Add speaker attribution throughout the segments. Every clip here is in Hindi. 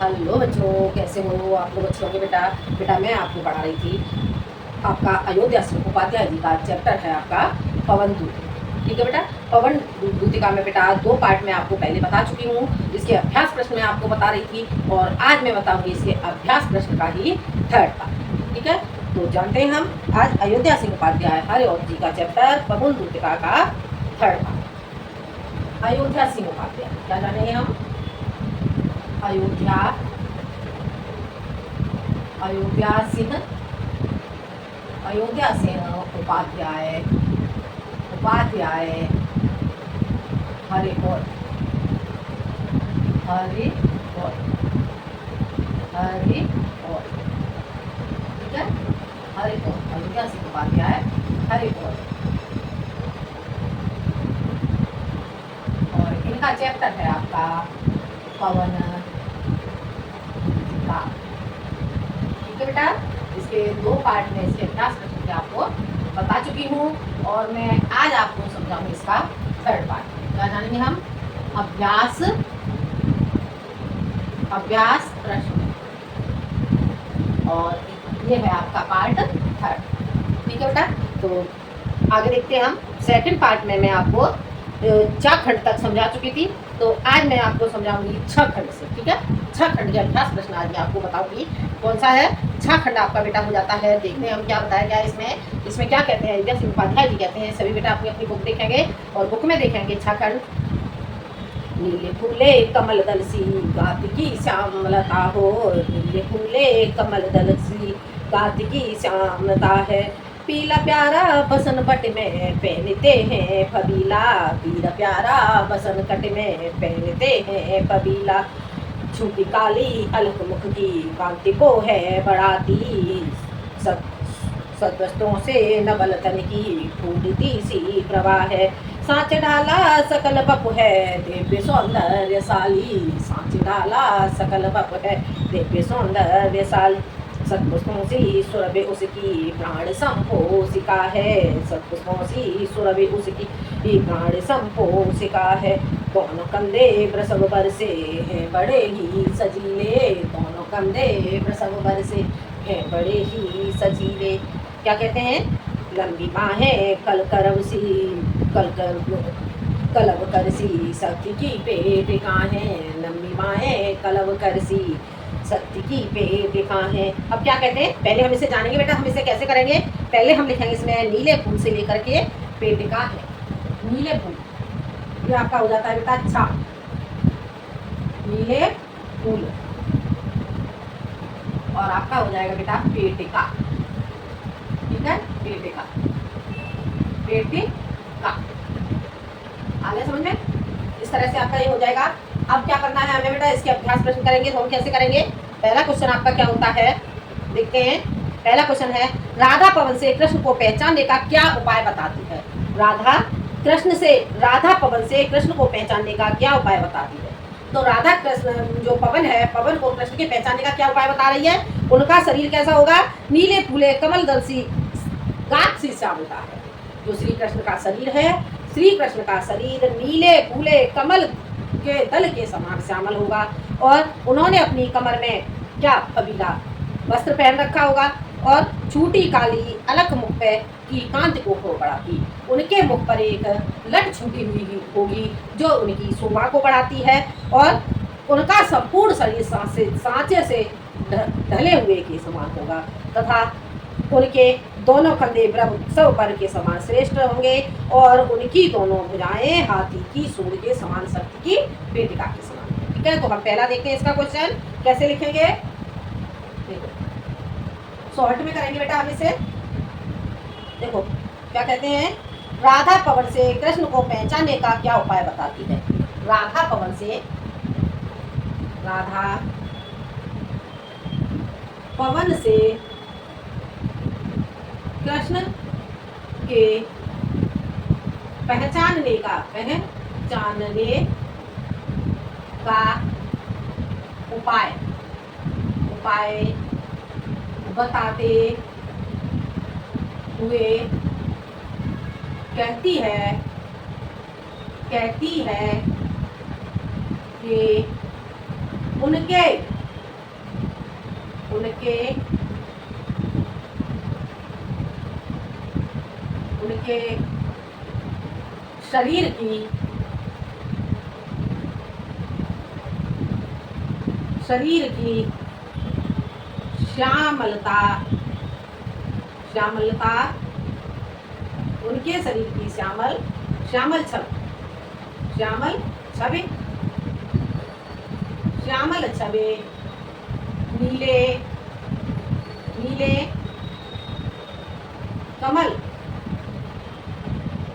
Speaker 1: हेलो बच्चों, कैसे हो आप लोग? अच्छे होंगे बेटा। बेटा मैं आपको पढ़ा रही थी आपका अयोध्या सिंह उपाध्याय जी का चैप्टर है आपका पवन दूत। ठीक है बेटा। पवन दूतिका में बेटा 2 पार्ट में आपको पहले बता चुकी हूँ। इसके अभ्यास प्रश्न में आपको बता रही थी और आज मैं बताऊंगी इसके अभ्यास प्रश्न का ही 3rd पार्ट। ठीक है, तो जानते हैं हम आज अयोध्या सिंह उपाध्याय हरिऔध जी का चैप्टर पवन दूतिका का 3rd पार्ट। अयोध्या सिंह उपाध्याय क्या जानेंगे हम? अयोध्या अयोध्या सिंह अयोध्या सिंह उपाध्याय हरिऔध ठीक है। हरिऔध अयोध्या सिंह उपाध्याय हरिऔध और इनका चैप्टर है आपका पवन दूतिका। ठीक है बेटा। इसके 2 पार्ट में इसके अभ्यास प्रश्न के आपको बता चुकी हूँ और मैं आज आपको समझाऊंगी इसका 3rd पार्ट। क्या जानेंगे हम? अभ्यास प्रश्न और ये है आपका पार्ट 3rd। ठीक है बेटा। तो आगे देखते हैं हम। 2nd पार्ट में मैं आपको 4 खंड तक समझा चुकी थी, तो आज मैं आपको समझाऊंगी 6 खंड से। ठीक है, 6 खंड के अभ्यास प्रश्न आज मैं आपको बताऊंगी। कौन सा है? 6 खंड आपका बेटा हो जाता है। देखते हैं हम क्या बताया गया इसमें क्या कहते हैं। अयोध्या सिंह उपाध्याय जी कहते हैं। सभी बेटा अपनी अपनी बुक देखेंगे और बुक में देखेंगे 6 खंड। नीले फूले कमल दल सी गात की श्यामलता हो, नीले फूले कमल दल सी गात की श्यामलता है। पीला प्यारा बसन पट में पहनते हैं फबीला, पीला प्यारा बसन कट में पहनते हैं फबीला। छुपी काली अलख मुख की कांति को है बढ़ाती, सत्वस्तों से नवल तन की फूटती सी प्रभा है। सांच डाला सकल बप है दिव्य सौंदर्यशाली, सांच डाला सकल बप है दिव्य सौंदर्यशाली। सत्पुष्पों से सुरभि उसकी प्राण संपोषिका है, सत्पुष्पों से सुरभि उसकी प्राण संपोषिका है। दोनों कंधे प्रसव बरसे हैं बड़े ही सजीले, दोनों कंधे प्रसव बरसे हैं बड़े ही सजीले। क्या कहते हैं? लंबी बाहें कलव करसी शक्ति की पेटिका है, लंबी बाहें कलव करसी शक्ति की पेटिका है। अब क्या कहते हैं? पहले हम इसे जानेंगे बेटा। हम इसे कैसे करेंगे? पहले हम लिखेंगे इसमें नीले फूल से लेकर के पेटिका है। नीले फूल ये आपका हो जाता है बेटा अच्छा, नीले फूल और आपका हो जाएगा बेटा पेटिका। ठीक है, पेटिका आ गया समझ में? इस तरह से आपका ये हो जाएगा। अब क्या करना है हमें बेटा? इसके अभ्यास प्रश्न करेंगे। तो हम कैसे करेंगे? पहला क्वेश्चन आपका क्या होता है देखते हैं। पहला क्वेश्चन है, राधा पवन से कृष्ण को पहचानने का क्या उपाय बताती है? राधा पवन से कृष्ण को पहचानने का क्या उपाय बताती है? तो राधा कृष्ण जो पवन है, पवन को कृष्ण के पहचानने का क्या उपाय बता रही है? उनका शरीर कैसा होगा? नीले फूले कमल दल सी गात सी श्यामलता है। जो श्री कृष्ण का शरीर है, श्री कृष्ण का शरीर नीले फूले कमल के दल के समान श्यामल होगा और उन्होंने अपनी कमर में क्या फबीला वस्त्र पहन रखा होगा और छूटी काली अलख मुख पे की कांति को बढ़ाती। उनके मुख पर एक लट छूटी हुई होगी जो उनकी शोभा को बढ़ाती है और उनका संपूर्ण शरीर सांचे से ढले हुए के समान होगा तथा उनके दोनों कंधे ब्रह्मोत्सव पर के समान श्रेष्ठ होंगे और उनकी दोनों भुजाएं हाथी की सूंड के समान शक्ति की पेटिका के समान। ठीक है, तो हम पहला देखते हैं इसका क्वेश्चन कैसे लिखेंगे। देखो शॉर्ट में करेंगे बेटा हम इसे। देखो क्या कहते हैं, राधा पवन से कृष्ण को पहचानने का क्या उपाय बताती है? राधा पवन से कृष्ण के पहचानने का उपाय बताते हुए कहती है कि उनके उनके उनके शरीर की श्यामलता श्यामलता उनके शरीर की श्यामल छवि नीले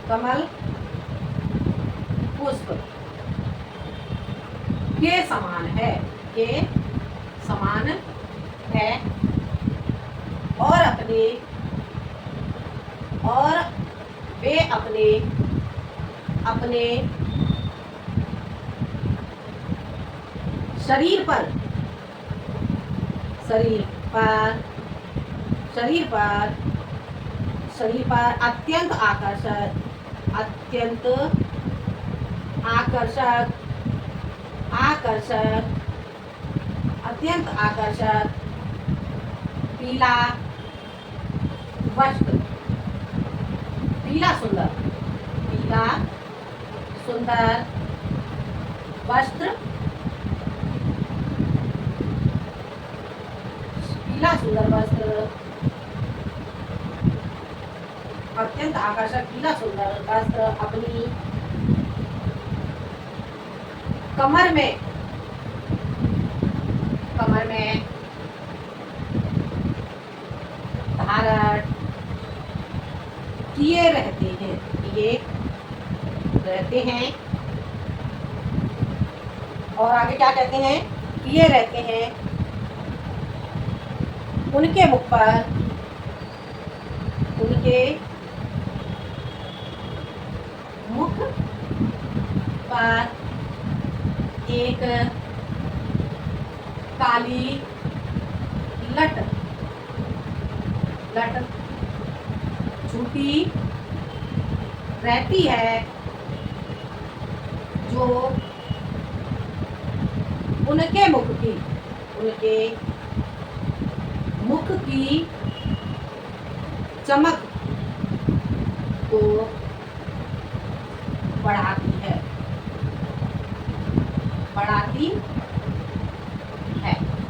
Speaker 1: कमल पुष्प के समान है और वे अपने शरीर पर अत्यंत आकर्षक पीला सुंदर वस्त्र अत्यंत आकर्षक पीला सुंदर वस्त्र अपनी कमर में धारण किए रहते हैं और आगे क्या कहते हैं, किए रहते हैं। उनके मुख पर एक काली लट छूटी रहती है जो उनके मुख की चमक को बढ़ाती है।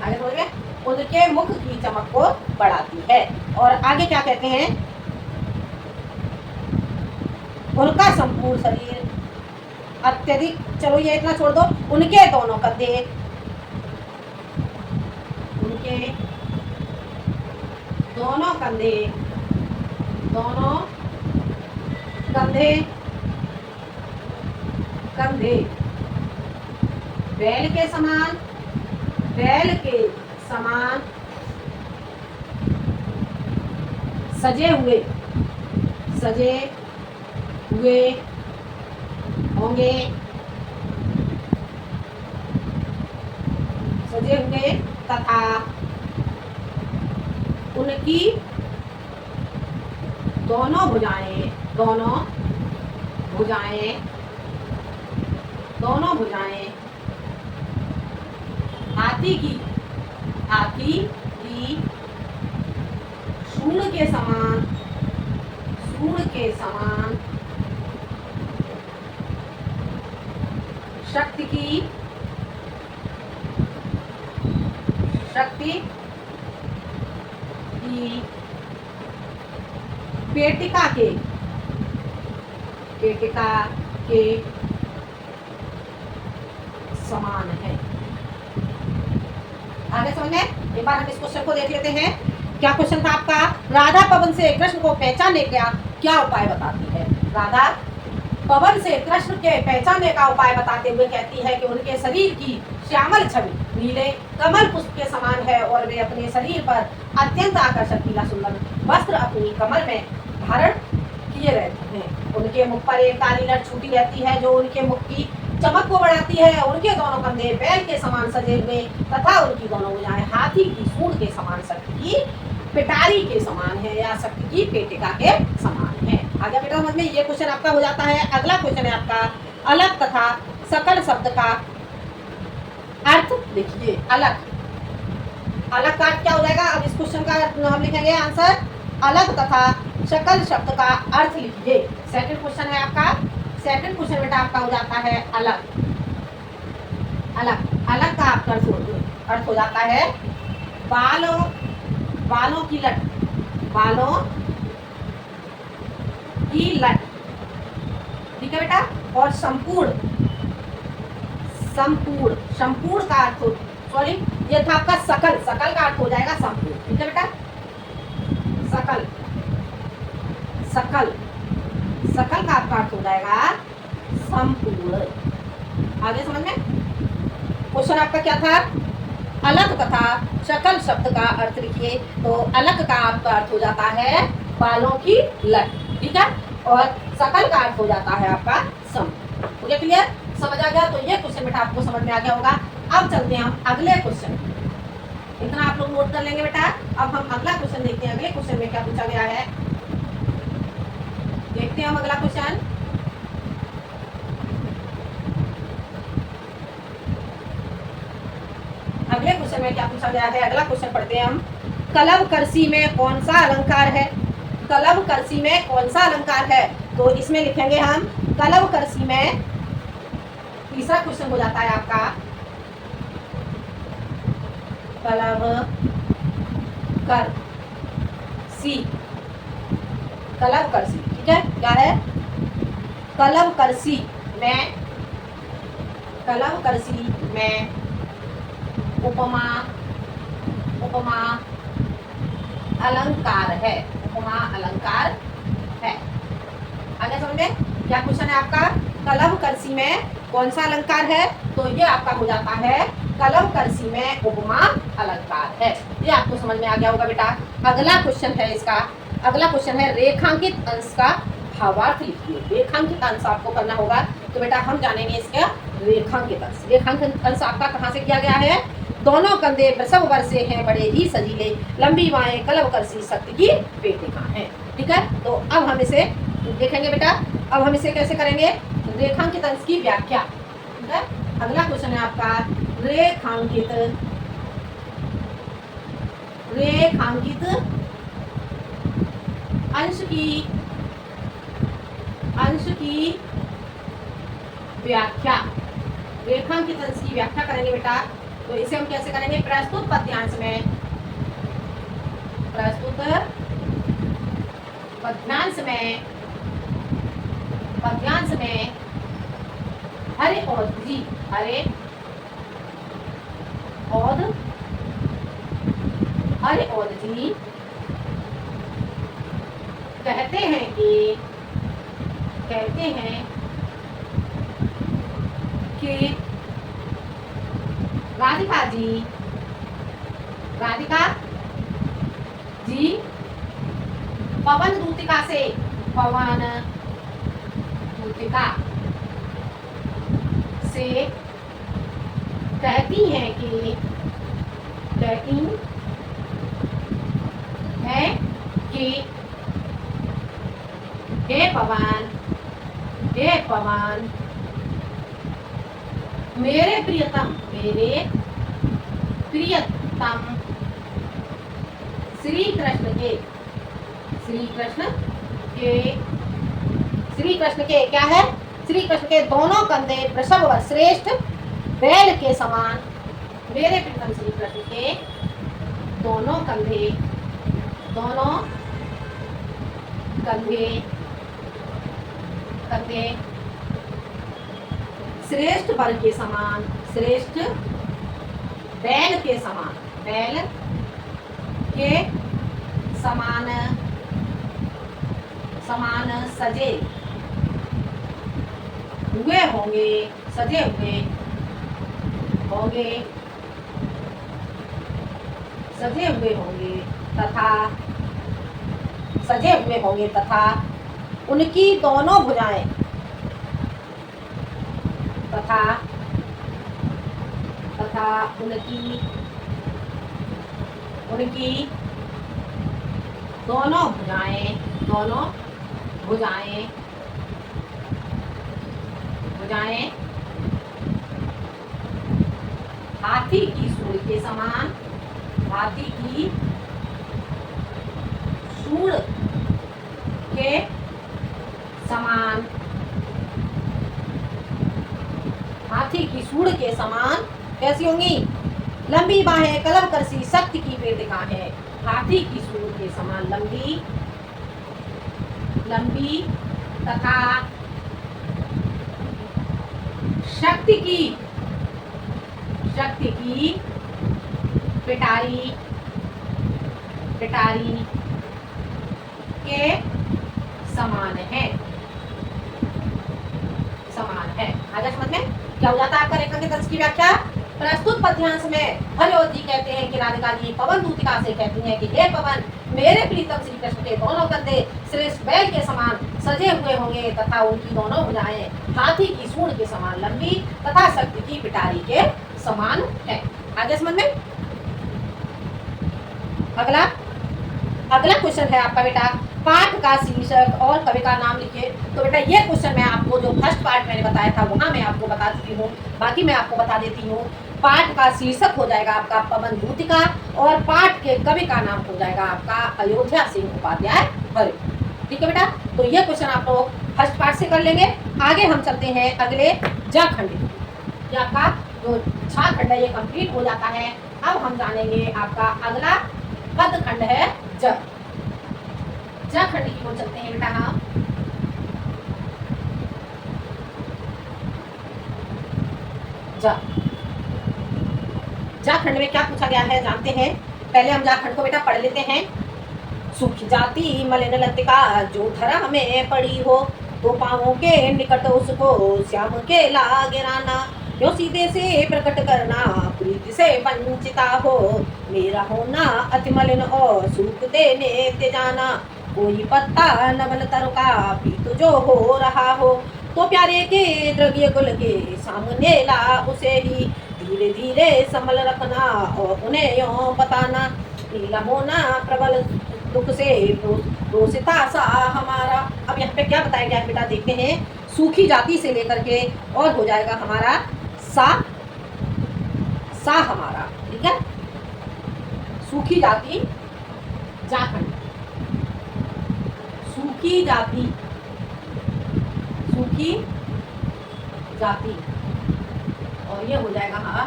Speaker 1: आगे बोलिए, उनके मुख की चमक को बढ़ाती है। और आगे क्या कहते हैं, उनका संपूर्ण शरीर अत्यधिक, चलो ये इतना छोड़ दो, उनके दोनों कंधे बैल के समान सजे हुए होंगे तथा उनकी दोनों भुजाएं हाथी की सूंड के समान शक्ति की पेटिका के समान है। आगे समझे, एक बार हम इस क्वेश्चन को देख लेते हैं। क्या क्वेश्चन था आपका, राधा पवन से कृष्ण को पहचानने का क्या उपाय बताती है। राधा पवन से कृष्ण के पहचानने का उपाय बताते हुए कहती है कि उनके शरीर की श्यामल छवि नीले कमल पुष्प के समान है और वे अपने शरीर पर अत्यंत आकर्षक पीला सुंदर वस्त्र अपनी कमर में धारण किए रहते हैं। उनके मुख पर एक काली लट छूटी रहती है जो उनके मुख की चमक को बढ़ाती है। उनके दोनों कंधे बैल के समान सजे हुए तथा उनकी दोनों भुजाएं हाथी की सूंड के समान शक्ति की पिटारी के समान है या शक्ति की पेटिका के समान है। आगे बेटा समझ में, ये क्वेश्चन आपका हो जाता है। अगला क्वेश्चन है आपका, अलग तथा सकल शब्द का अर्थ लिखिए। अलग का क्या हो जाएगा? अब इस क्वेश्चन का हम लिखेंगे आंसर, अलग तथा शकल शब्द का अर्थ लिखिए। सेकंड क्वेश्चन है आपका, सेकंड क्वेश्चन बेटा आपका हो जाता है अलग। अलग, अलग का आपका अर्थ हो जाता है बालों, बालों की लट, बालों की लट, ठीक है बेटा। और संपूर्ण, संपूर्ण, संपूर्ण का अर्थ, सॉरी ये था आपका सकल, सकल का अर्थ हो जाएगा संपूर्ण, ठीक है बेटा। सकल, सकल, सकल का आपका अर्थ हो जाएगा संपूर्ण। आगे समझ में? क्वेश्चन आपका क्या था? अलग तथा शकल शब्द का अर्थ लिखिए। तो अलग का आपका अर्थ हो जाता है बालों की लट, ठीक है। और सकल का अर्थ हो जाता है आपका संपूर्ण। हो गया क्लियर? समझ आ गया? तो ये क्वेश्चन बेटा आपको समझ में आ गया होगा। अब चलते हैं हम अगले क्वेश्चन, इतना आप लोग नोट कर लेंगे बेटा। अब हम अगला क्वेश्चन देखते हैं, अगले क्वेश्चन में क्या पूछा गया है, देखते हैं हम अगला क्वेश्चन। अगले क्वेश्चन में क्या पूछा गया है, अगला क्वेश्चन पढ़ते हैं हम। कलव करसी में कौन सा अलंकार है? कलव करसी में कौन सा अलंकार है? तो इसमें लिखेंगे हम कलव करसी में, तीसरा क्वेश्चन हो जाता है आपका कलव कर सी, कलव कर सी, ठीक है। क्या है? कलव कर सी में, कलव कर सी में उपमा, उपमा अलंकार है, उपमा अलंकार है। आगे समझे? क्या क्वेश्चन है आपका? कलव करसी में कौन सा अलंकार है? तो ये आपका हो जाता है कलव करसी में उपमा अलंकार है। ये आपको समझ में आ गया होगा बेटा। अगला क्वेश्चन है इसका, अगला क्वेश्चन है रेखांकित अंश का भावार्थ लिखिए। रेखांकित अंश आपको करना होगा। तो बेटा हम जानेंगे इसका रेखांकित अंश। रेखांकित अंश आपका कहाँ से किया गया है? दोनों कंधे प्रसव वर्षे हैं बड़े ही सजीले, लंबी बाहें कलव करसी शक्ति की पेटिका है, ठीक है। तो अब हम इसे देखेंगे बेटा। अब हम इसे कैसे करेंगे? रेखांकित अंश की व्याख्या, ठीक है। अगला क्वेश्चन है आपका रेखांकित, रेखांकित अंश की, अंश की व्याख्या। रेखांकित अंश की व्याख्या करेंगे बेटा। तो इसे हम कैसे करेंगे? प्रस्तुत पद्यांश में, प्रस्तुत पद्यांश में, पद्यांश में हरे औध जी, हरे औध, हरे औध जी कहते हैं कि, कहते हैं कि राधिका जी, राधिका जी पवन दूतिका से, पवन दूतिका से कहती हैं कि, कहती है कि हे पवन, हे पवन मेरे प्रियतम, मेरे प्रियतम श्री कृष्ण के, श्री कृष्ण के, श्री कृष्ण के क्या है? श्री कृष्ण के दोनों कंधे वृषभ व श्रेष्ठ बैल के समान, मेरे प्रियतम श्री कृष्ण के दोनों कंधे, दोनों कंधे, कंधे श्रेष्ठ वर्ग के समान, श्रेष्ठ बैल के समान, बैल के समान, समान सजे हुए होंगे, सजे हुए होंगे, सजे हुए होंगे तथा, सजे हुए होंगे तथा उनकी दोनों भुजाएं, तथा, तथा उनकी, उनकी दोनों भुजाएं, दोनों भुजाएं, भुजाएं हाथी की सूंड के समान, हाथी की सूंड के समान, हाथी की सूंड के समान कैसी होंगी? लंबी बाहें, कलम करसी, शक्ति की वेदिका है। हाथी की सूंड के समान लंबी, लंबी तथा शक्ति की पिटारी के समान है। आगे समझ में क्या हो जाता है आपका रेखांकित अंश की व्याख्या? प्रस्तुत पद्यांश में हरिओत जी कहते हैं कि राधिका जी पवन दूतिका से कहती हैं कि हे पवन, मेरे प्रीतम श्री कृष्ण के दोनों कंधे श्रेष्ठ बैल के समान सजे हुए होंगे तथा उनकी दोनों भुजाएं हाथी की सूंड के समान लंबी तथा शक्ति की पिटारी के समान है। आगे समझ में? अगला क्वेश्चन है आपका बेटा, पाठ का शीर्षक और कवि का नाम लिखिए। तो बेटा ये क्वेश्चन मैं आपको जो फर्स्ट पार्ट मैंने बताया था वहां मैं आपको बता चुकी हूँ, बाकी मैं आपको बता देती हूँ। पाठ का शीर्षक हो जाएगा आपका पवन दूतिका और पाठ के कवि का नाम हो जाएगा आपका अयोध्या सिंह उपाध्याय हरि। ठीक है बेटा, तो ये क्वेश्चन आप लोग फर्स्ट पार्ट से कर लेंगे। आगे हम चलते हैं अगले ज खंड। ये आपका जो छा खंड है ये कंप्लीट हो जाता है। अब हम जानेंगे आपका अगला पद खंड है ज खंड की ओर चलते हैं बेटा। हम जा खंड में क्या पूछा गया है जानते हैं। पहले हम जा खंड को बेटा पढ़ लेते हैं। सूखी जाती मलिन लतिका जो धरा में पड़ी हो, तो पाँवों के निकट उसको श्याम के लागे राना, जो सीधे से प्रकट करना प्रीति से वंचिता हो, मेरा होना अति मलिन और सूख देने ते जाना, कोई पत्ता नवल तर का पीत जो हो रहा हो, तो प्यारे के द्रव्य गुल के सामने ला उसे ही धीरे धीरे संभल रखना और उन्हें यों बताना, नीला होना प्रबल दुख से रोसिता सा हमारा। अब यहाँ पे क्या बताया गया बेटा देखते हैं। सूखी जाति से लेकर के और हो जाएगा हमारा सा हमारा। ठीक है, सूखी जाति जाखंड, सूखी जाति और ये हो जाएगा हमारा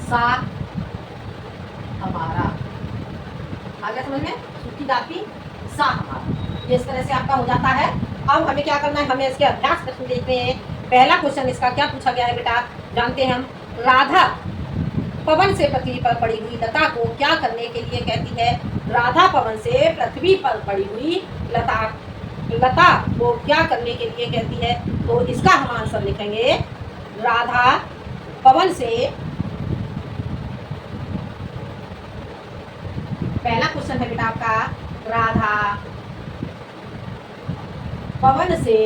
Speaker 1: सा हमारा। आगे समझ में? सूखी जाति सा हमारा, इस तरह से आपका हो जाता है। अब हमें क्या करना है, हमें इसके अभ्यास प्रश्न देखते हैं। पहला क्वेश्चन इसका क्या पूछा गया है बेटा जानते हैं हम। राधा पवन से पृथ्वी पर पड़ी हुई लता को क्या करने के लिए कहती है? राधा पवन से पृथ्वी पर पड़ी हुई लता को क्या करने के लिए कहती है? तो इसका हम आंसर लिखेंगे राधा पवन से, पहला क्वेश्चन है बेटा आपका, राधा पवन से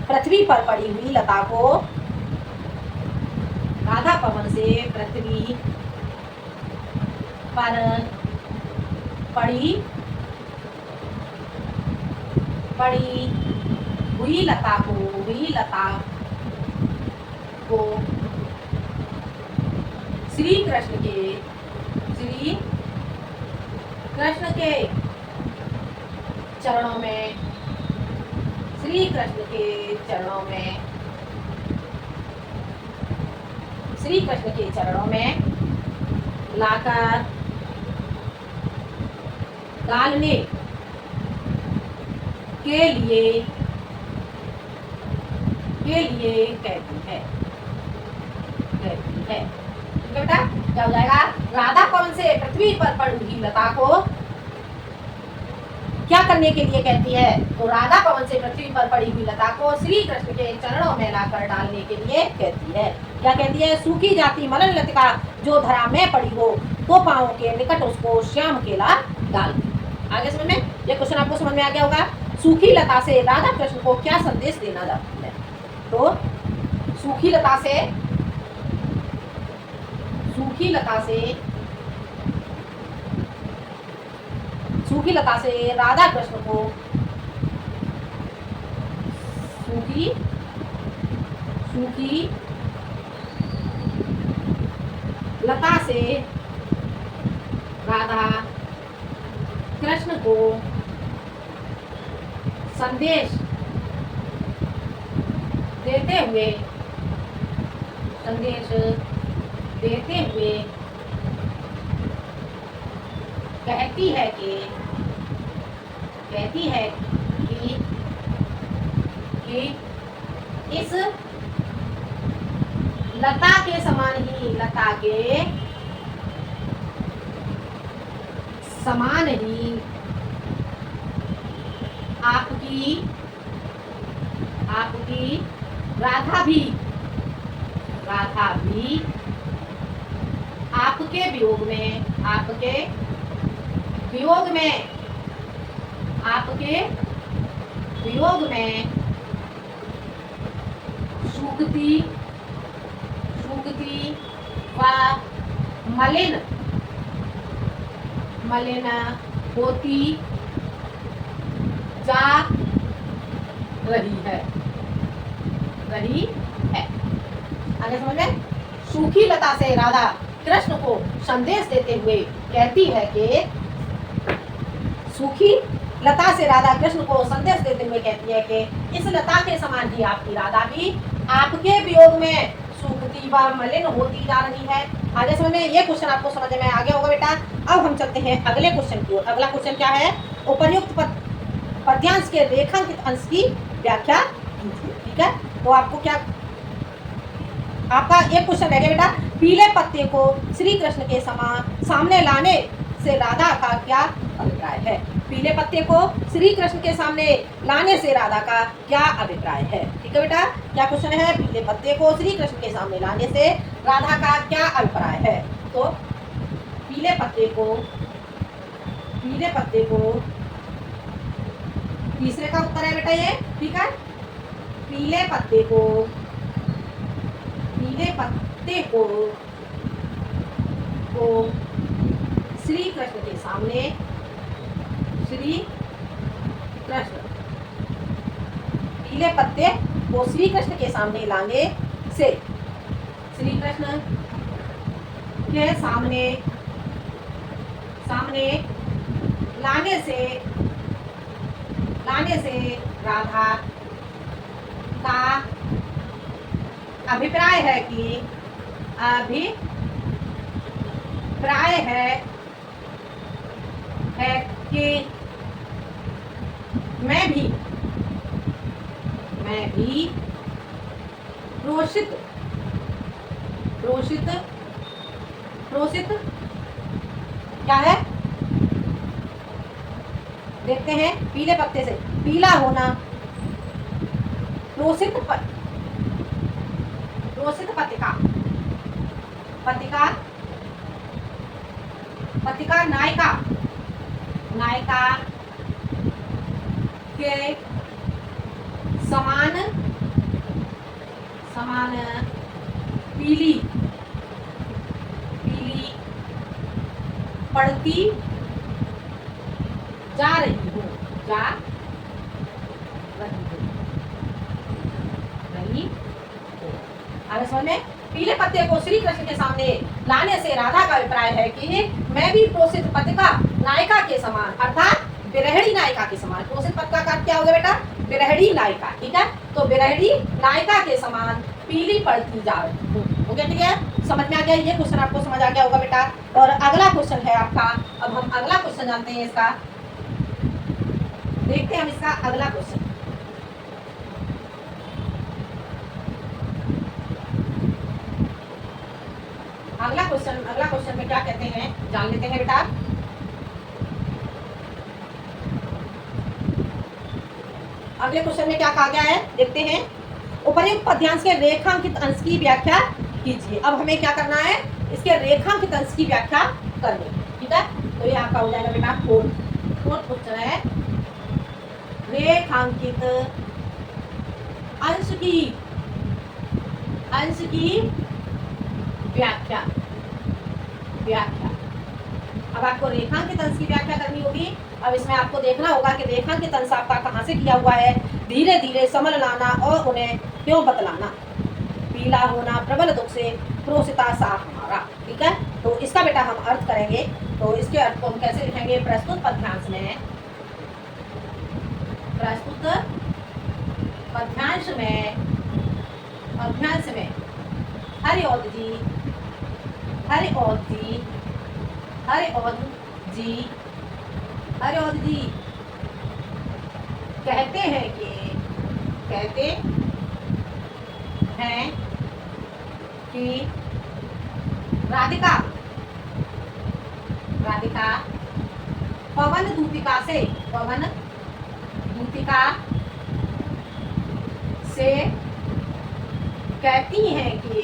Speaker 1: पृथ्वी पर पड़ी हुई लता को, राधा पवन से पृथ्वी पर पड़ी हुई लता को श्री कृष्ण के चरणों में, श्री कृष्ण के चरणों में लाकर डालने के लिए कहती है। बेटा क्या हो जाएगा? राधा पवन से पृथ्वी पर पड़ी हुई लता को क्या करने के लिए कहती है? तो राधा पवन से पृथ्वी पर पड़ी हुई लता को श्री कृष्ण के चरणों में लाकर डालने के लिए कहती है। क्या कहती है? सूखी जाती मलिन लतिका जो धरा में पड़ी हो, तो पाँव के निकट उसको श्याम केला डाल। आगे समझ में? ये क्वेश्चन आपको समझ में आ गया होगा। सूखी लता से राधा कृष्ण को क्या संदेश देना चाहती है? तो सूखी लता से राधा कृष्ण को सूखी को संदेश देते हुए कहती है कि इस लता के समान ही आपकी राधा भी आपके वियोग में सूखती व मलिन होती जा रही है। आगे समझ में? सूखी लता से राधा कृष्ण को संदेश देते हुए कहती है कि इस लता के समान ही आपकी राधा भी आपके वियोग में सूखती व मलिन होती जा रही है। आगे समझ में? ये क्वेश्चन आपको समझ में आ गया होगा बेटा। अब हम चलते हैं अगले क्वेश्चन की ओर। अगला क्वेश्चन क्या है? उपर्युक्त पद्यांश के रेखांकित अंश की व्याख्या कीजिए। ठीक है, तो आपको क्या, आपका एक क्वेश्चन रह गया बेटा, पीले पत्ते को श्री कृष्ण के सामने लाने से राधा का क्या अभिप्राय है? पीले पत्ते को श्री कृष्ण के सामने लाने से राधा का क्या अभिप्राय है? ठीक है बेटा, क्या क्वेश्चन है? पीले पत्ते को श्री कृष्ण के सामने लाने से राधा का क्या अभिप्राय है? तो पीले पत्ते को तीसरे का उत्तर है बेटा ये। ठीक है, पीले पत्ते को श्री कृष्ण के सामने पीले पत्ते को श्री कृष्ण के सामने लाने से श्री कृष्ण के सामने लाने से राधा का अभिप्राय है कि मैं भी प्रोषित क्या है? देखते हैं, पीले पत्ते से पीला होना, प्रोषित पत्रिका नायिका के समान पीली पड़ती जा रही हूँ। आगे समझ में? पीले पत्ते को श्री कृष्ण के सामने लाने से राधा का अभिप्राय है कि मैं भी प्रोषित पत्रिका नायिका के समान, अर्थात विरहणी नायिका के समान। प्रोषित पत्रिका का क्या हो गया बेटा? विरहणी नायिका। ठीक है, तो विरहणी नायिका के समान पीली पड़ती जा रही हूँ। हो गया? ठीक है, समझ में आ गया? ये क्वेश्चन आपको समझ आ गया होगा बेटा। और अगला क्वेश्चन है आपका, अब हम अगला क्वेश्चन जानते हैं इसका। देखते हैं हम इसका अगला क्वेश्चन। अगला क्वेश्चन में क्या कहते हैं जान लेते हैं बेटा। अगले क्वेश्चन में क्या कहा गया है देखते हैं। उपर्युक्त पद्यांश के रेखांकित अंश की व्याख्या कीजिए। अब हमें क्या करना है? इसके रेखांकित अंश की व्याख्या करनी। ठीक है, तो ये आपका हो जाएगा बेटा फोर्थ क्वेश्चन है, रेखांकित अंश की व्याख्या। अब आपको रेखांकित अंश की व्याख्या करनी होगी। अब इसमें आपको देखना होगा कि रेखांकित अंश आपका कहाँ से किया हुआ है। धीरे धीरे समझ लाना और उन्हें क्यों बतलाना। पीला होना प्रबल दुख से प्रोषिता सा हमारा। ठीक है, तो इसका बेटा हम अर्थ करेंगे। तो इसके अर्थ को हम कैसे लिखेंगे? प्रस्तुत पद्यांश में प्रस्तुत पद्यांश में हरिओध जी कहते हैं कि राधिका पवन दूतिका से कहती हैं कि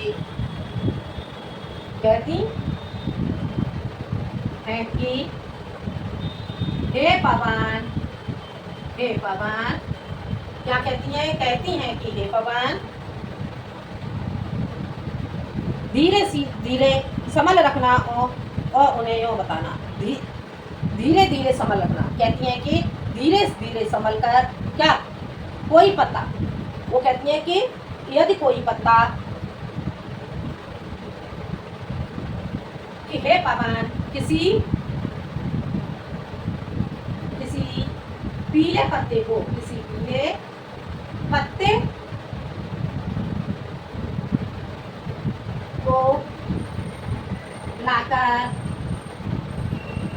Speaker 1: हे पवन, क्या कहती हैं कि हे पवन, धीरे संभल रखना और उन्हें यूँ बताना, धीरे संभल रखना। कहती हैं कि धीरे संभल कर, क्या कोई पत्ता, वो कहती हैं कि यदि कोई पत्ता, कि हे पवन, किसी पीले पत्ते को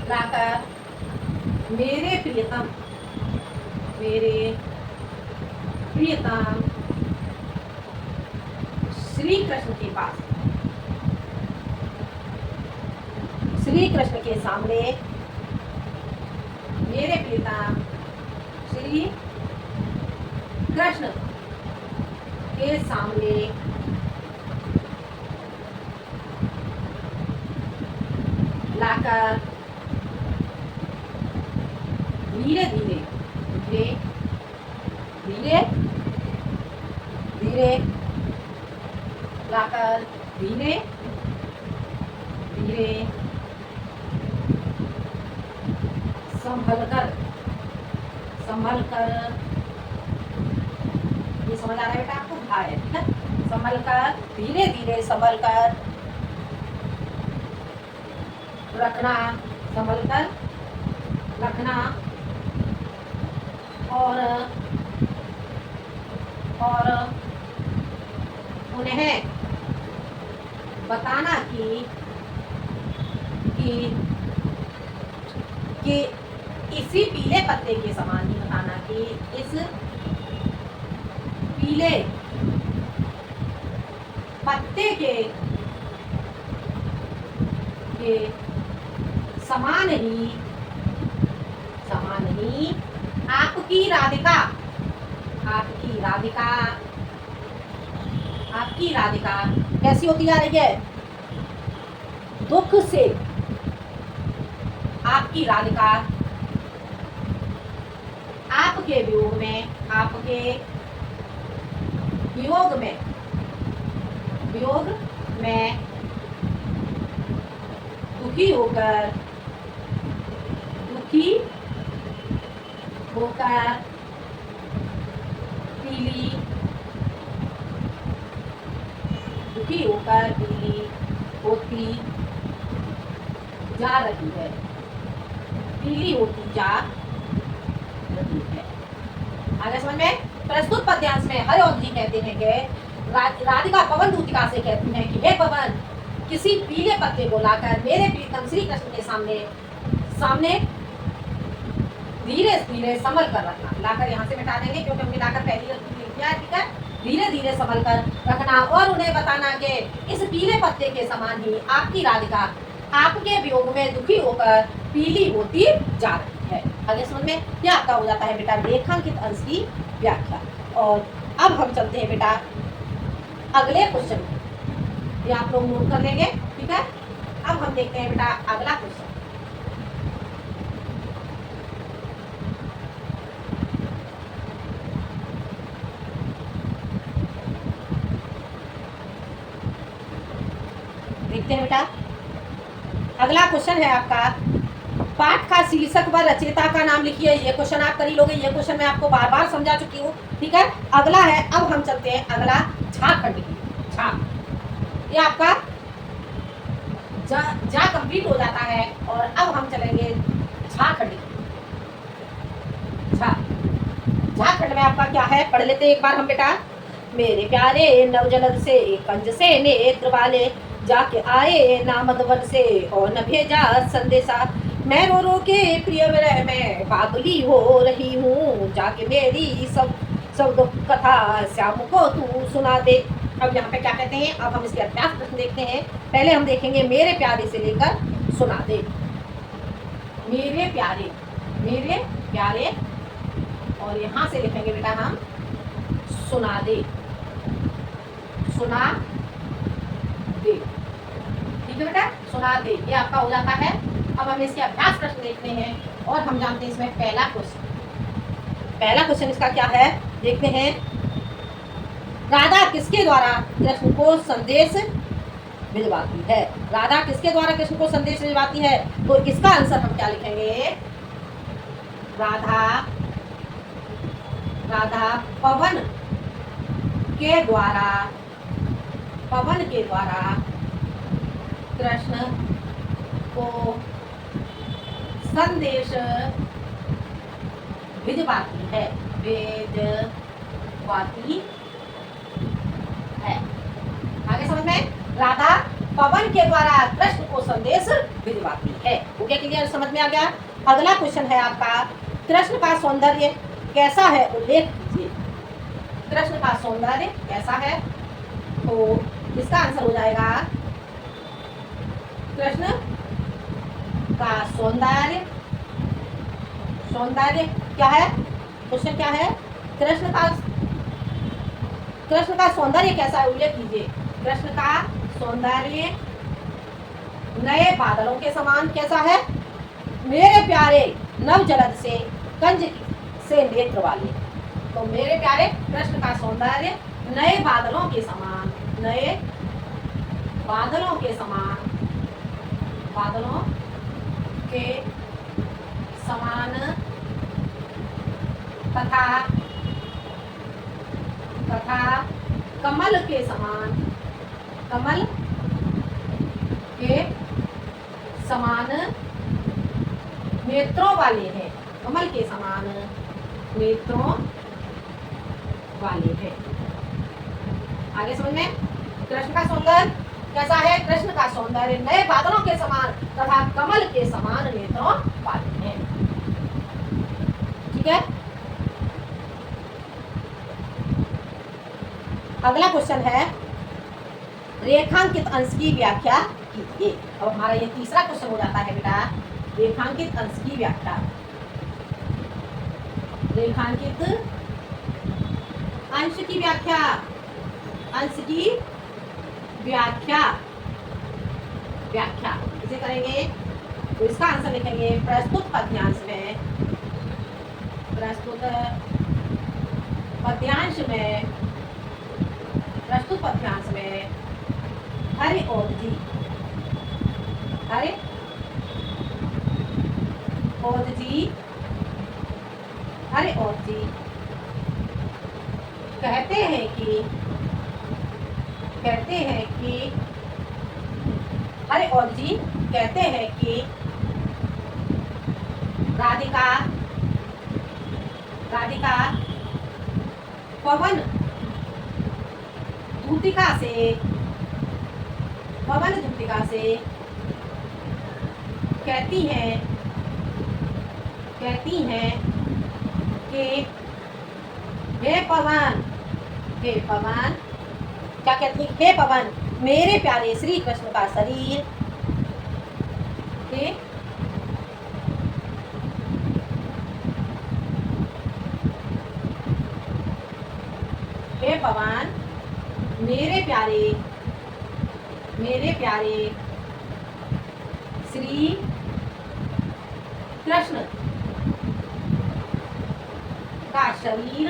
Speaker 1: लाकर मेरे प्रियतम श्री कृष्ण के सामने, मेरे प्रियतम श्री कृष्ण के सामने लाकर धीरे लाकर धीरे संभल कर, ये समझ आ रहा है बेटा आपको? हाँ है, ठीक है। संभल कर, धीरे संभल कर रखना, और उन्हें बताना कि इसी पीले पत्ते के समान ही बताना कि इस पीले पत्ते के समान ही आपकी राधिका कैसी होती जा रही है? दुख से आपकी राधिका आपके वियोग में दुखी होकर पीली होती जा रही है, आगे समझ में? प्रस्तुत पद्यांश में हरिओध जी कहते हैं कि राधिका पवन दूतिका से कहती हैं कि हे पवन, किसी पीले पत्ते को लाकर मेरे प्रीतम श्री कृष्ण के सामने धीरे संभल कर रखना। लाकर यहाँ से मिटा देंगे क्योंकि हमने लाकर पहली लिख दिया है, ठीक है। धीरे संभल कर रखना और उन्हें बताना कि इस पीले पत्ते के समान ही आपकी राधिका आपके वियोग में दुखी होकर पीली होती जा रही है। आगे समझ में? यह आपका हो जाता है बेटा रेखांकित अंश की व्याख्या। और अब हम चलते हैं बेटा अगले क्वेश्चन में, ये आप लोग नोट कर लेंगे, ठीक है। अब हम देखते हैं बेटा अगला क्वेश्चन। देखते हैं बेटा अगला क्वेश्चन है आपका, पाठ का शीर्षक व रचयिता का नाम लिखिए। ये क्वेश्चन आप कर ही लोगे, ये क्वेश्चन मैं आपको बार बार समझा चुकी हूँ, ठीक है। अगला है, अब हम चलते हैं अगला झाखंड की। ये आपका जा कंप्लीट हो जाता है और अब हम चलेंगे झाखंड की। अभ्यास खंड में आपका क्या है, पढ़ लेते एक बार हम बेटा। मेरे प्यारे नवजलद से कंज से नेत्र वाले, जाके आए ना मधुबन से और न भेजा संदेशा। मैं रो रो के प्रिय विरह में पागली हो रही हूँ, जाके मेरी सब सब दुख कथा श्याम को तू सुना दे। अब यहाँ पे क्या कहते हैं, अब हम इसके अभ्यास प्रश्न देखते हैं। पहले हम देखेंगे मेरे प्यारे से लेकर सुना दे। मेरे प्यारे, मेरे प्यारे, और यहाँ से लिखेंगे बेटा हम सुना दे, सुना दे। ठीक है बेटा, सुना दे, ये आपका हो जाता है। अब हम इसके अभ्यास प्रश्न देखते हैं और हम जानते हैं इसमें पहला क्वेश्चन इसका क्या है, देखते हैं। राधा किसके द्वारा कृष्ण को संदेश भिजवाती है? राधा किसके द्वारा कृष्ण को संदेश भिजवाती है? तो इसका आंसर हम क्या लिखेंगे, राधा, राधा पवन के द्वारा, पवन के द्वारा कृष्ण को संदेश भिजवाती है, भिजवाती है। आगे समझ में, राधा पवन के द्वारा कृष्ण को संदेश भिजवाती है। ओके, क्लियर, समझ में आ गया। अगला क्वेश्चन है आपका, कृष्ण का सौंदर्य कैसा है, उल्लेख कीजिए। कृष्ण का सौंदर्य कैसा है? तो इसका आंसर हो जाएगा, कृष्ण का सौंदर्य, सौंदर्य क्या है, क्वेश्चन क्या है, कृष्ण का सौंदर्य कैसा है, उल्लेख कीजिए। कृष्ण का सौंदर्य नए बादलों के समान कैसा है? मेरे प्यारे नवजलद से कंज से नेत्र वाले। तो मेरे प्यारे कृष्ण का सौंदर्य नए बादलों के समान, नए बादलों के समान, बादलों के समान तथा कमल के समान, कमल के समान नेत्रों वाले हैं, कमल के समान नेत्रों वाले हैं। आगे समझ में, कृष्ण का सौंदर्य कैसा है? कृष्ण का सौंदर्य नए बादलों के समान तथा कमल के समान नेत्रों वाले हैं। ठीक है, अगला क्वेश्चन है, रेखांकित अंश की व्याख्या कीजिए। अब हमारा ये तीसरा क्वेश्चन हो जाता है बेटा, रेखांकित अंश की व्याख्या। रेखांकित अंश की व्याख्या, अंश की व्याख्या, व्याख्या इसे करेंगे। तो इसका आंसर लिखेंगे प्रस्तुत पद्यांश में, प्रस्तुत पद्यांश में, प्रस्तुत पद्यांश में हरि और जी, हरि और जी, हरि और जी कहते हैं कि हरि और जी कहते हैं कि राधिका पवन धूतिका से कहती हैं कि हे पवन, क्या कहती है? हे पवन, मेरे प्यारे श्री कृष्ण का शरीर के हे पवन, मेरे प्यारे श्री कृष्ण का शरीर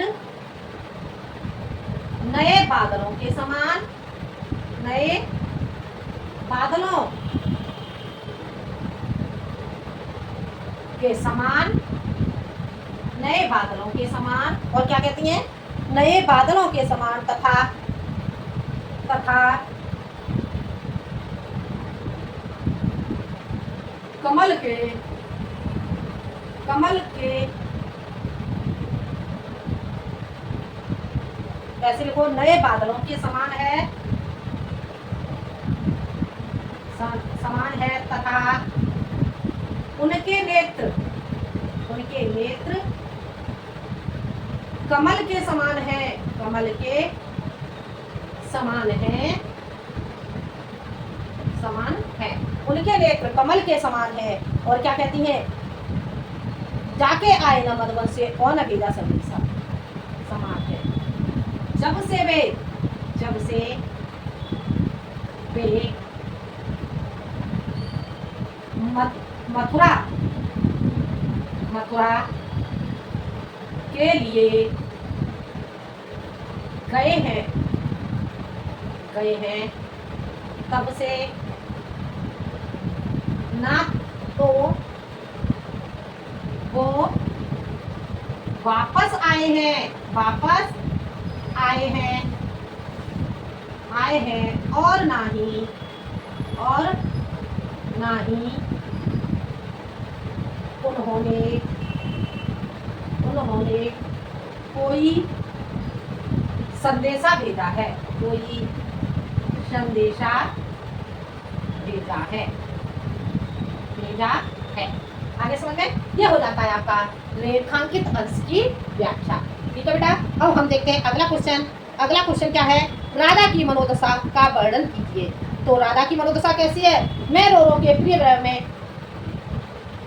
Speaker 1: नए बादलों के समान, नए बादलों के समान, नए बादलों के समान, और क्या कहती हैं? नए बादलों के समान तथा कमल के ऐसे लिखो, नए बादलों के समान है, समान है तथा उनके नेत्र कमल के समान है, कमल के समान है, समान है। उनके नेत्र कमल के समान है। और क्या कहती है, जाके आए न मधुबन से और न भेजा संदेशा, समान है। जब से वे मथुरा के लिए गए हैं तब से ना तो वो वापस आए हैं और ना ही उन्होंने कोई संदेशा भेजा है, आगे समझ में। ये हो जाता है आपका रेखांकित अंश की व्याख्या। ठीक है बेटा, अब हम देखते हैं अगला क्वेश्चन। अगला क्वेश्चन क्या है, राधा की मनोदशा का वर्णन कीजिए। तो राधा की मनोदशा कैसी है, मैं रो रो के प्रिय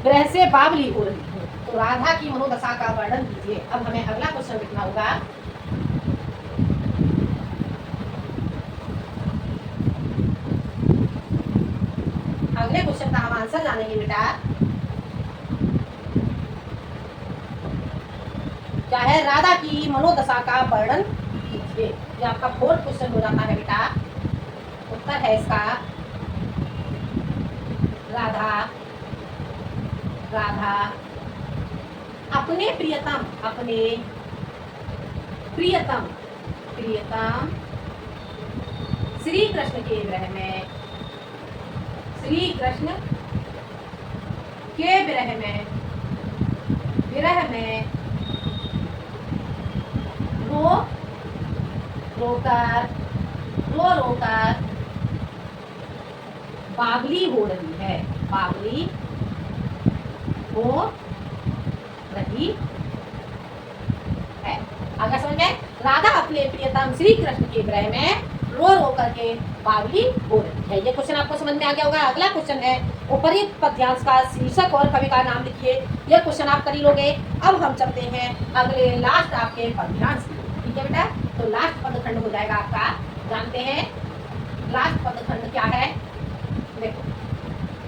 Speaker 1: ग्रह से बावली हो रही हूँ। तो राधा की मनोदशा का वर्णन कीजिए। अब हमें अगला क्वेश्चन लिखना होगा। अगले क्वेश्चन का हम आंसर जानेंगे बेटा। क्या है, राधा की मनोदशा का वर्णन कीजिए। ये आपका फोर्थ क्वेश्चन हो जाता है बेटा। उत्तर है इसका राधा अपने प्रियतम श्री कृष्ण के विरह में रो रोकर बावली हो रही है, अगर समझ में, राधा अपने प्रियतम श्री कृष्ण के विरह में रो रो करके बावली हो रही है। ये क्वेश्चन आपको समझ में आ गया होगा। अगला क्वेश्चन है, उपर्युक्त पद्यांश का शीर्षक और कवि का नाम लिखिए। ये क्वेश्चन आप कर ही लोगे। अब हम चलते हैं अगले लास्ट आपके पद्यांश की। ठीक है बेटा, तो लास्ट पदखंड हो जाएगा आपका, जानते हैं लास्ट पदखंड क्या है। देखो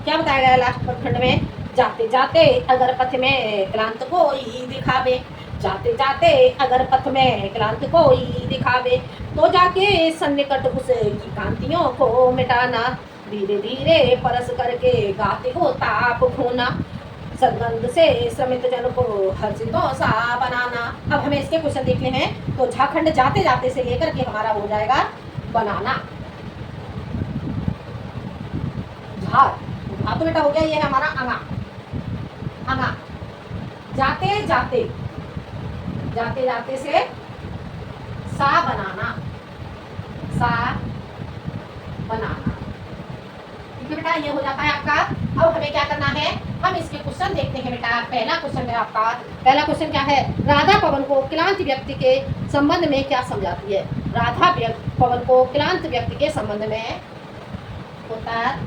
Speaker 1: क्या बताया गया लास्ट पदखंड में, जाते जाते अगर पथ में क्लांत कोई दिखावे, जाते जाते अगर पथ में क्लांत कोई दिखावे, तो जाके सन्निकट उसकी कांतियों को मिटाना, धीरे धीरे परस करके गाते हो ताप खोना, सदगंध से श्रमित जन को हर्षितों सा बनाना। अब हमें इसके क्वेश्चन देखने हैं। तो झाखंड जाते जाते से लेकर के हमारा हो जाएगा बनाना। झा तो बेटा हो गया, ये है हमारा अंगा। जाते जाते से सा बनाना, ठीक है बेटा, ये हो जाता है आपका। अब हमें क्या करना है, हम इसके क्वेश्चन देखते हैं बेटा। पहला क्वेश्चन है आपका, पहला क्वेश्चन क्या है, राधा पवन को क्लांत व्यक्ति के संबंध में क्या समझाती है। राधा पवन को क्लांत व्यक्ति के संबंध में, उत्तर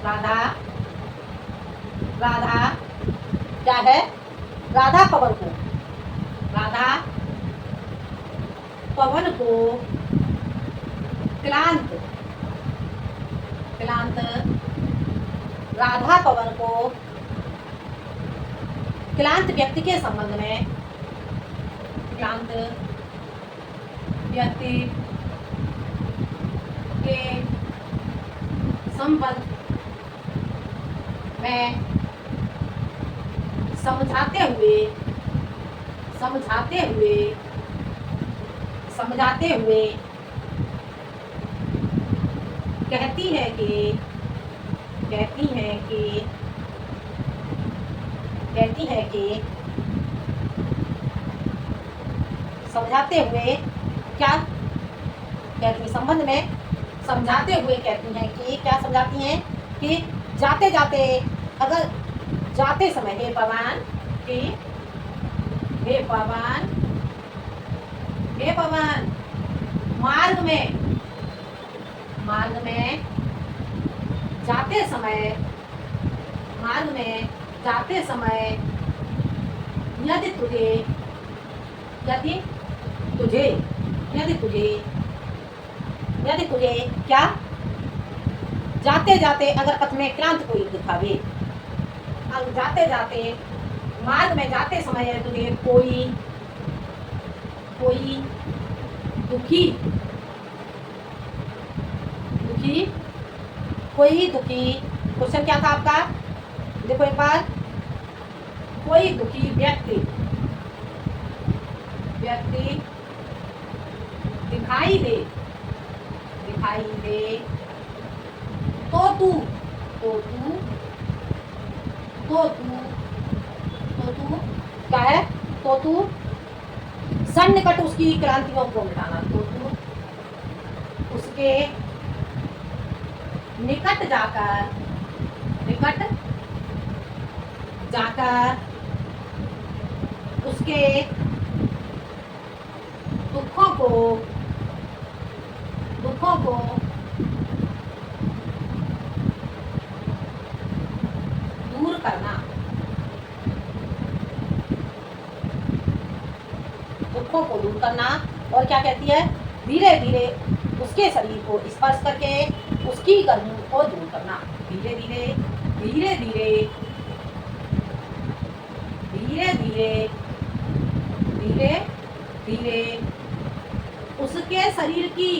Speaker 1: राधा क्या है, राधा पवन को क्लांत राधा पवन को क्लांत व्यक्ति के संबंध में, क्लांत व्यक्ति के संबंध में समझाते हुए कहती है कि समझाते हुए क्या कहती हैं, संबंध में समझाते हुए कहती हैं कि क्या समझाती हैं कि जाते जाते अगर जाते समय हे पवन कि हे पवन हे पवन मार्ग में जाते समय मार्ग में जाते समय यदि तुझे यदि तुझे यदि तुझे यदि तुझे क्या जाते जाते अगर पथ में क्रांति कोई दिखावे, अब जाते जाते मार्ग में जाते समय तुझे कोई कोई दुखी दुखी कोई दुखी, क्वेश्चन क्या था आपका, देखो एक बार, कोई दुखी व्यक्ति व्यक्ति दिखाई दे तो तू क्या है, तो तू सन्निकट उसकी क्रांतियों को मिटाना, तो तू उसके निकट जाकर उसके दुखों को दूर करना, दुखों को दूर करना। और क्या कहती है, धीरे धीरे उसके शरीर को स्पर्श करके उसकी गर्मी को दूर करना, धीरे धीरे धीरे धीरे धीरे धीरे धीरे धीरे उसके शरीर की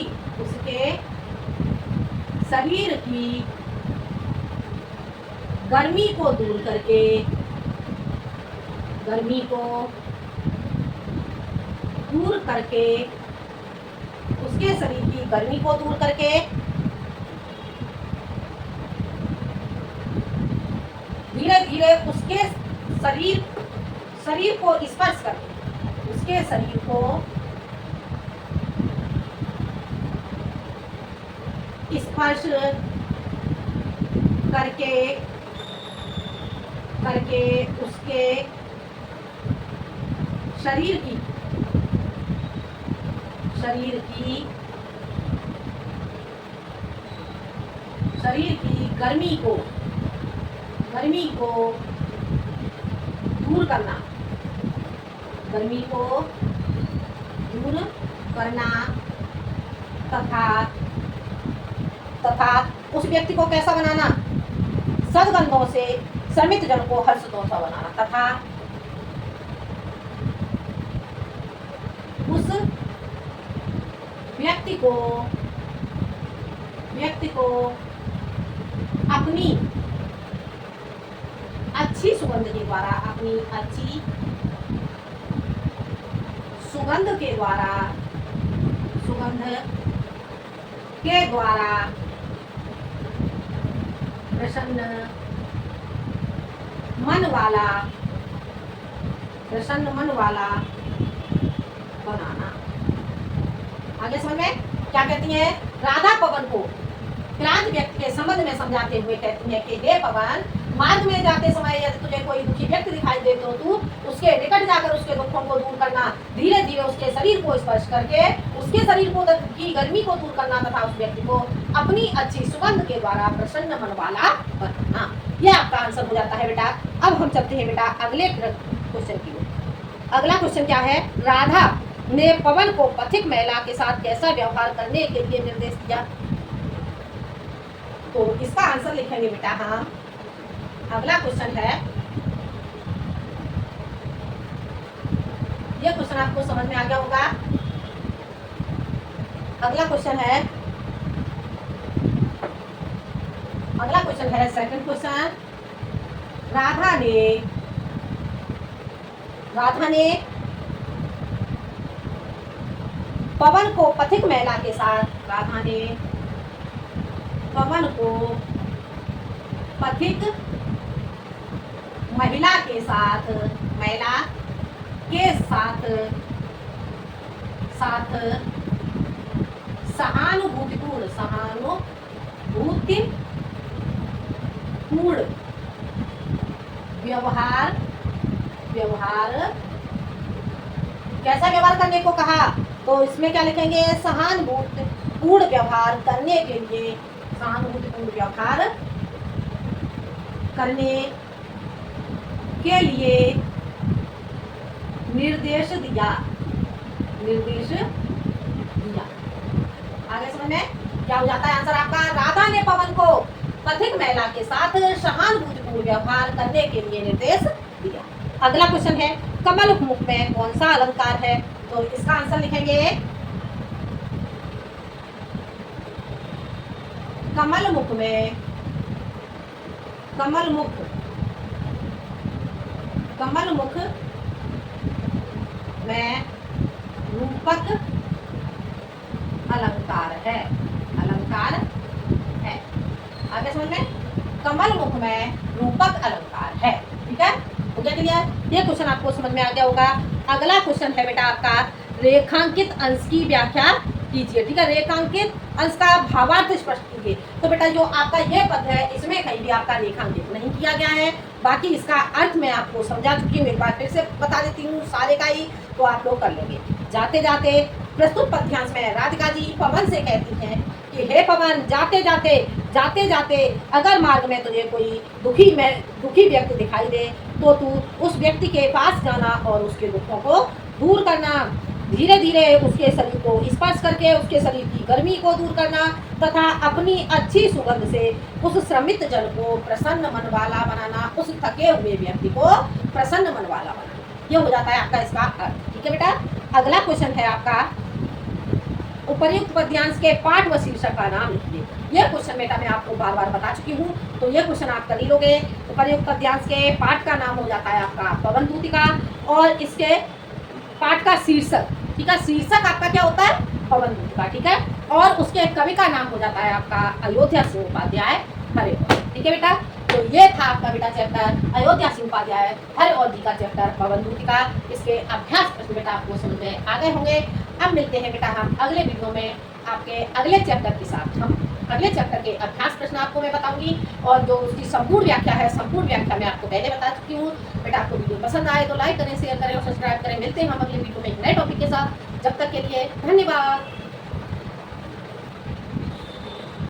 Speaker 1: गर्मी को दूर करके उसके शरीर की गर्मी को दूर करके धीरे धीरे उसके शरीर को स्पर्श करके उसके शरीर को स्पर्श करके उसके शरीर की गर्मी को दूर करना, तथा उस व्यक्ति को कैसा बनाना, सद्गंधों से श्रमित जन को हर्षितों सा बनाना, तथा उस व्यक्ति को अपनी अच्छी सुगंध के द्वारा प्रसन्न मन वाला बनाना। आगे समझ में क्या कहती है, राधा पवन को क्रांत व्यक्ति के संबंध में समझाते हुए कहती है कि हे पवन, मार्ग में जाते समय यदि तुझे कोई दुखी व्यक्ति दिखाई दे तो तू उसके निकट जाकर उसके दुखों को दूर करना, धीरे धीरे उसके शरीर को स्पर्श करके उसके शरीर को की गर्मी को दूर करना, तथा उस व्यक्ति को अपनी अच्छी सुगंध के द्वारा प्रसन्न मन वाला बनाना। यह आपका आंसर हो जाता है बेटा। अब हम चलते हैं बेटा अगले क्वेश्चन की ओर। अगला क्वेश्चन क्या है, राधा ने पवन को पथिक महिला के साथ कैसा व्यवहार करने के लिए निर्देश दिया। तो इसका आंसर लिखेंगे बेटा हम। अगला क्वेश्चन है, यह क्वेश्चन आपको समझ में आ गया होगा। अगला क्वेश्चन है सेकंड क्वेश्चन, राधा ने पवन को पथिक महिला के साथ महिला के साथ साथ सहानुभूतिपूर्ण व्यवहार कैसा व्यवहार करने को कहा, तो इसमें क्या लिखेंगे, सहानुभूतिपूर्ण व्यवहार करने के लिए, सहानुभूतिपूर्ण व्यवहार करने के लिए निर्देश दिया। आगे समझ में क्या हो जाता है आंसर आपका, राधा ने पवन को पथिक महिला के साथ सहानुभूतिपूर्ण व्यवहार करने के लिए निर्देश दिया। अगला क्वेश्चन है, कमल मुख में कौन सा अलंकार है, तो इसका आंसर लिखेंगे कमल मुख में रूपक अलंकार है। आगे समझ में, कमल मुख में रूपक अलंकार है। ठीक है, हो गया क्लियर, ये क्वेश्चन आपको समझ में आ गया होगा। अगला क्वेश्चन है बेटा आपका, रेखांकित अंश की व्याख्या कीजिए। ठीक है, रेखांकित अंश का भावार्थ स्पष्ट कीजिए। तो बेटा जो आपका ये पद है, इसमें कहीं भी आपका रेखांकित नहीं किया गया है, बाकी इसका अर्थ मैं आपको समझा चुकी हूँ, एक बार फिर से बता देती हूँ सारे का ही, तो आप लोग कर लेंगे। जाते जाते प्रस्तुत पद्यांश में राधिका जी पवन से कहती हैं कि हे पवन, जाते जाते अगर मार्ग में तुझे कोई दुखी व्यक्ति दिखाई दे तो तू उस व्यक्ति के पास जाना और उसके दुखों को दूर करना। धीरे धीरे उसके शरीर को स्पर्श करके उसके शरीर की गर्मी को दूर करना तथा अपनी अच्छी सुगंध से उस श्रमित जन को प्रसन्न मन वाला बनाना, उस थके हुए व्यक्ति को प्रसन्न मन वाला बनाना। ये हो जाता है आपका इसका अर्थ। ठीक है बेटा, अगला क्वेश्चन है आपका, उपर्युक्त पद्यांश के पाठ व शीर्षक का नाम लिखिए। यह क्वेश्चन बेटा मैं आपको बार बार बता चुकी हूँ, तो यह क्वेश्चन आप कर ही लोगे। उपर्युक्त पद्यांश के पाठ का नाम हो जाता है आपका पवन दूतिका, और इसके पाठ का शीर्षक, ठीक है, शीर्षक आपका क्या होता है, पवन दूतिका। ठीक है, और उसके कवि का नाम हो जाता है आपका अयोध्या सिंह उपाध्याय हरे। ठीक है बेटा, तो ये था आपका बेटा चैप्टर अयोध्या सिंह उपाध्याय हरे और जी का चैप्टर पवन दूतिका। इसके अभ्यास प्रश्न बेटा आपको समझ में आ गए होंगे। अब मिलते हैं बेटा हम अगले वीडियो में आपके अगले चैप्टर के साथ। हम अगले चैप्टर के अभ्यास प्रश्न आपको मैं बताऊंगी, और जो उसकी संपूर्ण व्याख्या है, संपूर्ण व्याख्या मैं आपको पहले बता चुकी हूँ। बेटा आपको वीडियो पसंद आए तो लाइक करें, शेयर करें और सब्सक्राइब करें। मिलते हैं हम अगले वीडियो में एक नए टॉपिक के साथ। जब तक के लिए धन्यवाद।